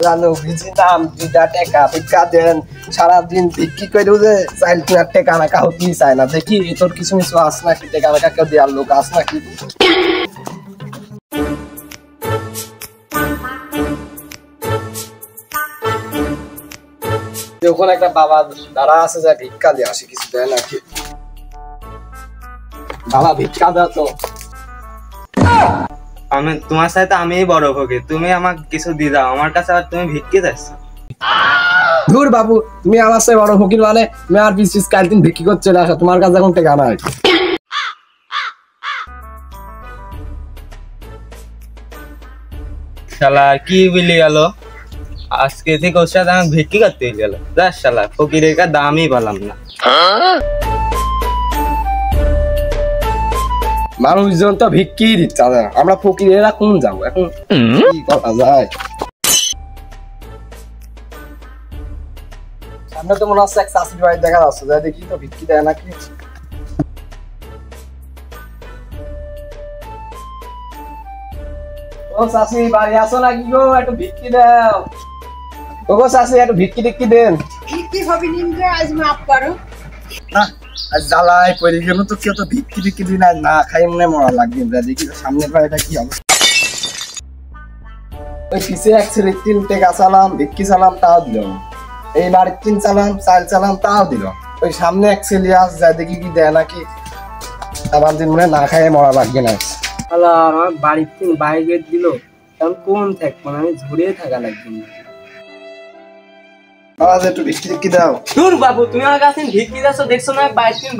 জানো ভিজি নাম 2টা টাকা ভিক্ষা দেন সারাদিন ভিক্ষি করে যে চাইল কিনার টাকা না কাউ কি চায় না দেখি তোর কিছু কিছু আস নাকি টাকা না কেউ দেওয়ার লোক আস নাকি যখন একটা বাবা দাঁড়া আছে যা ভিক্ষা দিয়ে আসে কিছু দেয় নাকি বাবা ভিক্ষা দাও তো আমি তোমার সাথে আমিই বড় ভোগী তুমি আমাকে কিছু দিয়ে দাও আমার কাছে আর তুমি ভিক্ষি চাইছ ধুর বাবু তুমি আমার সাথে বড় ফকির মানে তুমি আর পিস কাল দিন ভিক্ষি করতে চলে আসো তোমার কাছে এখন টাকা নাই শালা কি বলি গেল আজকে থেকে ওর সাথে আমাকে ভিক্ষি করতে গেল যা শালা ফকিরের কা দামই পেলাম না মানুষজন তো ভিক্ষি দিচ্ছে আমরা ফকিরেরা কোন যাবো এখন কি করা যায় সামনে তো মনে হচ্ছে এক চাষির বাড়ি দেখা যাচ্ছে যাই দেখি তো ভিক্ষি দেয় নাকি ও চাষি বাড়ি আসো নাকি গো একটু ভিক্ষি দাও ও গো চাষি একটু ভিক্ষি টিক্ষি দেন ভিক্ষি হবে নিন্দে আজ মাফ করো না আজ জ্বালায় পড়ে গেল তো কেউ তো ভিক্ষি টিক্ষি দিন আর না খাই মনে মরা লাগবে দেখি সামনে পাড়াটা কি হবে ওই পিছিয়ে এক ছেলে 3 টাকা চালাম ভিক্ষি চালাম তাও দিল এই বাড়ির 3 চালাম 4 চালাম তাও দিল ওই সামনে এক ছেলে আস যা দেখি কি দেয় নাকি আবার দিন মনে না খাই মরা লাগবে না আল্লাহ আমার বাড়ির থেকে বাইরে দিল তখন কোন থাকবো আমি ঝুড়ে থাকা লাগবে না আজ একটু ভিক্ষি টিক্ষি দাও দূর বাবু তুমি আমার কাছে ভিক্ষি দাও দেখছো না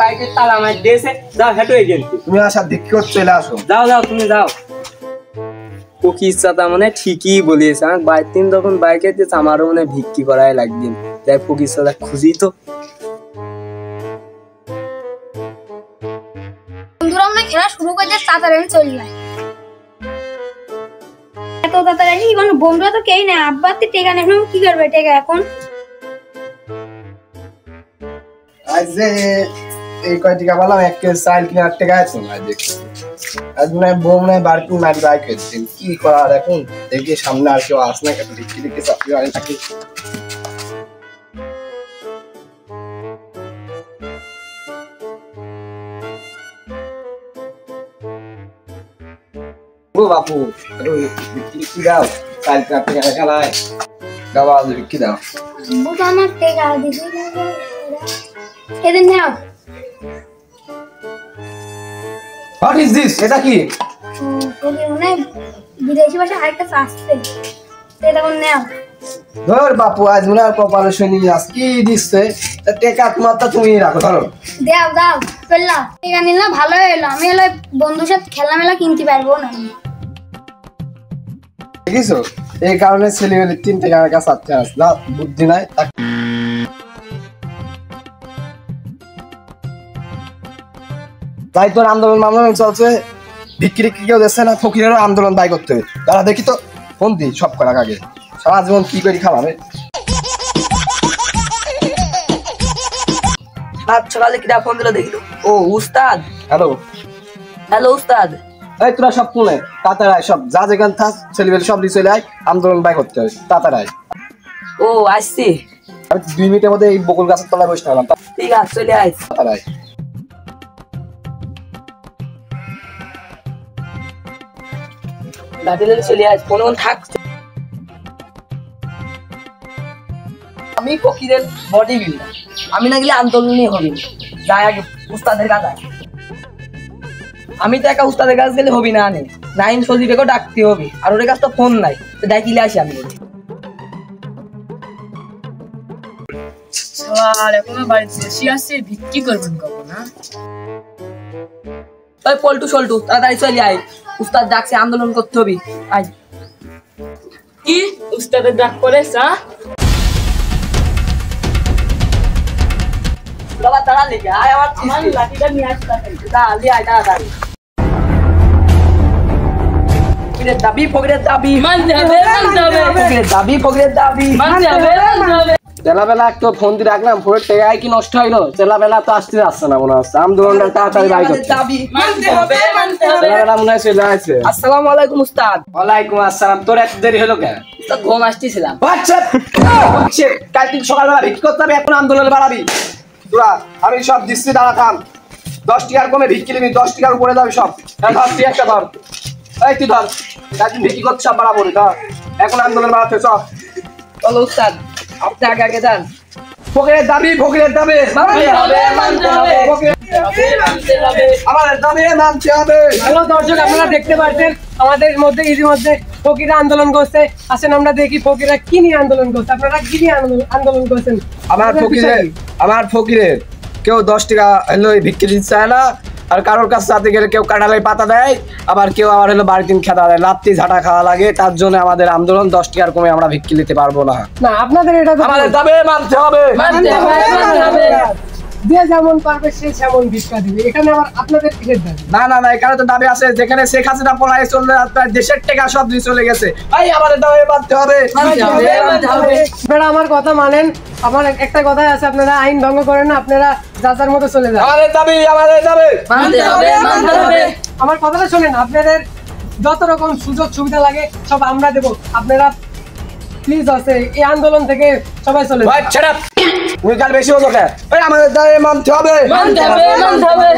বাইরে তালা আমার দিয়েছে যাও হেঁটে গেল তুমি আসা ভিক্ষি করতে চলে আসো যাও যাও তুমি যাও ও কি ইচ্ছা তা মানে ঠিকই বলিয়েছে আমার বাইরের দিন যখন বাইকে দিয়েছে আমারও মানে ভিক্ষি করাই লাগবে তাই ফকির সাথে খুঁজি তো বন্ধুরা আমরা খেলা শুরু করে তাড়াতাড়ি চলে যায় এত তাড়াতাড়ি কোনো বন্ধুরা তো কেই না আব্বা তো টেকা নেই কি করবে টেকা এখন আজ যে এই কয় টাকা বললাম 1 কেজি চাল কিনে 8 টাকা আছে না দেখছি আজ মনে হয় বউ মনে হয় বাড়িতে মারি বাইক হচ্ছে কি করার এখন দেখি সামনে আর কেউ আস না কেন ভিক্ষি টিক্ষি চাকরি বাড়ি থাকি ও বাপু ভিক্ষি টিক্ষি দাও চাল কিনে 8 টাকা খেলায় গাওয়া ভিক্ষি দাও বউ তো আমার টেকা দিছি এদিন নাও হোয়াট ইজ দিস এটা কি ওকে মনে বিদেশি ভাষা আরেকটা আসছে সেটা কোন নাও ধর বাপু আজ মনে আর কপালে শুনি আজ কি দিচ্ছে টেকা তোমার তো তুমি রাখো ধরো দাও দাও পেলা টেকা নিল ভালো হলো আমি হলো বন্ধুর সাথে খেলা মেলা কিনতে পারবো না দেখিছো এই কারণে ছেলেমেলে 3 টাকা আমার কাছে আসতে আস না বুদ্ধি নাই তাই তোর আন্দোলন মামলা চলছে ভিক্ষি কেউ দিচ্ছে না ফকিরেরও আন্দোলন দায় করতে হবে তারা দেখি তো ফোন দি সব করার আগে সারা জীবন কি করি খাওয়াবে সকালে কিরা ফোন দিল দেখিলো ও উস্তাদ হ্যালো হ্যালো উস্তাদ এই তোরা সব শুনে তাড়াতাড়ি সব যা যেখান থাক ছেলেমেলে সব নিয়ে চলে আয় আন্দোলন দায় করতে হবে তাড়াতাড়ি ও আসছি আমি 2 মিনিটের মধ্যে এই বকুল গাছের তলায় বসে থাকলাম ঠিক আছে চলে আয় তাড়াতাড়ি লাঠিলে চলে আয় কোন থাক আমি ফকিরের বডি বিল্ডার আমি না গেলে আন্দোলনই হবে যাই আগে উস্তাদের কাছে আমি তো একা উস্তাদের কাছে গেলে হবি না আনে নাইম সজিবেকেও ডাকতে হবে আর ওর কাছে তো ফোন নাই তো ডাকিলে আসি আমি আর এখনো বাড়িতে এসে আসছে ভিক্ষি করবেন কখন না ওই পল্টু সল্টু তাড়াতাড়ি চলে আয় উস্তাদ ডাকছে আন্দোলন করতে হবে আয় কি উস্তাদের ডাক করে চা বাবা তাড়া লেগে আয় আমার লাঠিটা নিয়ে আসতে তাড়াতাড়ি আয় তাড়াতাড়ি ফকিরের দাবি ফকিরের দাবি মান যাবে ফকিরের দাবি ফকিরের দাবি মান যাবে চেলাবেলা একটু ফোন দিয়ে রাখলাম, ফোনের টেকাই কি নষ্ট হইলো? চেলাবেলা তো আসতে যাচ্ছে না মনে হচ্ছে, আন্দোলনটা তাড়াতাড়ি বাই করতে। দাবি মানতে হবে, মানতে হবে। চেলাবেলা মনে হয় চলে আসছে। আসসালামু আলাইকুম উস্তাদ। ওয়ালাইকুম আসসালাম। তোর এত দেরি হলো কেন? উস্তাদ ঘুম আসতেছিলাম। আচ্ছা কাল তুই সকালবেলা ভিক্ষি করতে হবে, এখন আন্দোলনে বাড়াবি তোরা। আমি সব দিচ্ছি, দাঁড়া থাম। 10 টাকার কমে ভিক্ষি নিবি, 10 টাকার উপরে যাবে সব। ধর তুই একটা ধর, এই তুই ধর, একদিন ভিক্ষি করতে সব বাড়াবো ধর। এখন আন্দোলন বাড়াতে সব। চলো উস্তাদ, আপনি আগে আগে যান। ফকিরের দাবি, ফকিরের দাবি মানতে হবে, মানতে হবে। আমাদের দাবি মানতে হবে। হ্যালো দর্শক, আপনারা দেখতে পাচ্ছেন আমাদের মধ্যে ইতিমধ্যে ফকিরা আন্দোলন করছে। আসেন আমরা দেখি ফকিরা কি নিয়ে আন্দোলন করছে। আপনারা কি নিয়ে আন্দোলন করছেন? আমার ফকিরের কেউ 10 টাকা হলো ভিক্ষি দিতে চায় না, আর কারোর কাছে যাতে গেলে কেউ কাঁঠালের পাতা দেয়, আবার কেউ আবার হলো বাড়িতে খেতা দেয়, লাত্তি ঝাঁটা খাওয়া লাগে। তার জন্য আমাদের আন্দোলন, 10 টাকার কমে আমরা ভিক্ষি নিতে পারবো না। না, আপনাদের এটা তো আমাদের দাবি মানতে হবে। মানতে হবে, মানতে হবে। যে যেমন পারবে সে সেমন ভিক্ষা দিবে। এখানে আবার আপনাদের কিসের দাবি? না না না, এখানে তো দাবি আছে, যেখানে শেখ হাসিনা পলায় চলে আপনার দেশের টাকা সব দিয়ে চলে গেছে। ভাই আমাদের দাবি মানতে হবে। মানতে হবে, মানতে হবে। আপনারা আমার কথা মানেন। আমার একটা কথাই আছে, আপনারা আইন ভঙ্গ করেন না, আপনারা যার মতো চলে যান। আমাদের দাবি, আমাদের দাবি মানতে হবে, মানতে হবে। আমার কথাটা শোনেন, আপনাদের যত রকম সুযোগ সুবিধা লাগে সব আমরা দেবো। আপনারা প্লিজ আছে এই আন্দোলন থেকে সবাই চলে যান। ভাই ছেড়ে তুমি কাল বেশি হলো কেন? ভাই আমাদের দাবি মানতে হবে। মানতে হবে, মানতে হবে।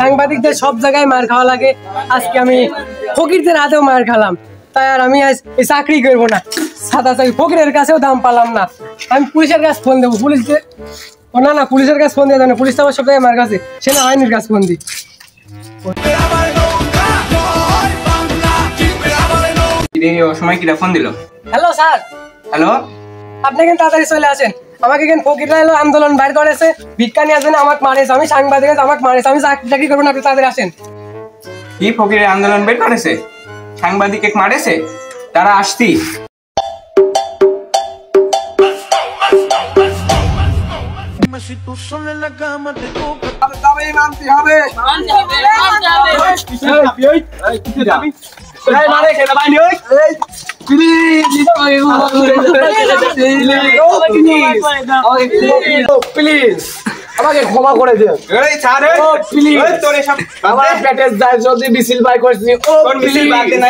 সাংবাদিকদের সব জায়গায় মার খাওয়া লাগে, আজকে আমি ফকিরদের হাতেও মার খেলাম। তাই আর আমি আজ এই চাকরি করবো না, সাদা চাকরি। ফকিরের কাছেও দাম পালাম না, আমি পুলিশের কাছে ফোন দেবো। পুলিশকে না না, পুলিশের কাছে ফোন দিয়ে দেবো না, পুলিশ তো আমার সব জায়গায় মার কাছে, সেনাবাহিনীর কাছে ফোন দিই। ও সময় কিরা ফোন দিল? হ্যালো স্যার, হ্যালো, আপনি কেন তাড়াতাড়ি চলে আসেন? আমাকে কেন ফকিররা এলো আন্দোলন বাইর করেছে, ভিক্ষা নিয়ে আসেন, আমাকে মারেছে। আমি সাংবাদিক, আমাকে মারেছে, আমি চাকরি করবো না, আপনি তাড়াতাড়ি আসেন। কি ফকিরের আন্দোলন বের করেছে? সাংবাদিক মারেছে? তারা আসতি। আমাদের দাবি মানতে হবে। মানতে হবে, মানতে হবে। এই মানে খেলা বাইনি ওই এই প্লিজ আমাকে ক্ষমা করে দিন। এই ছাড়, প্লিজ তোর এসব আমার পেটের দায় যদি মিছিল বাই করছি, ও তোর মিছিল প্লিজ বাদ দে না।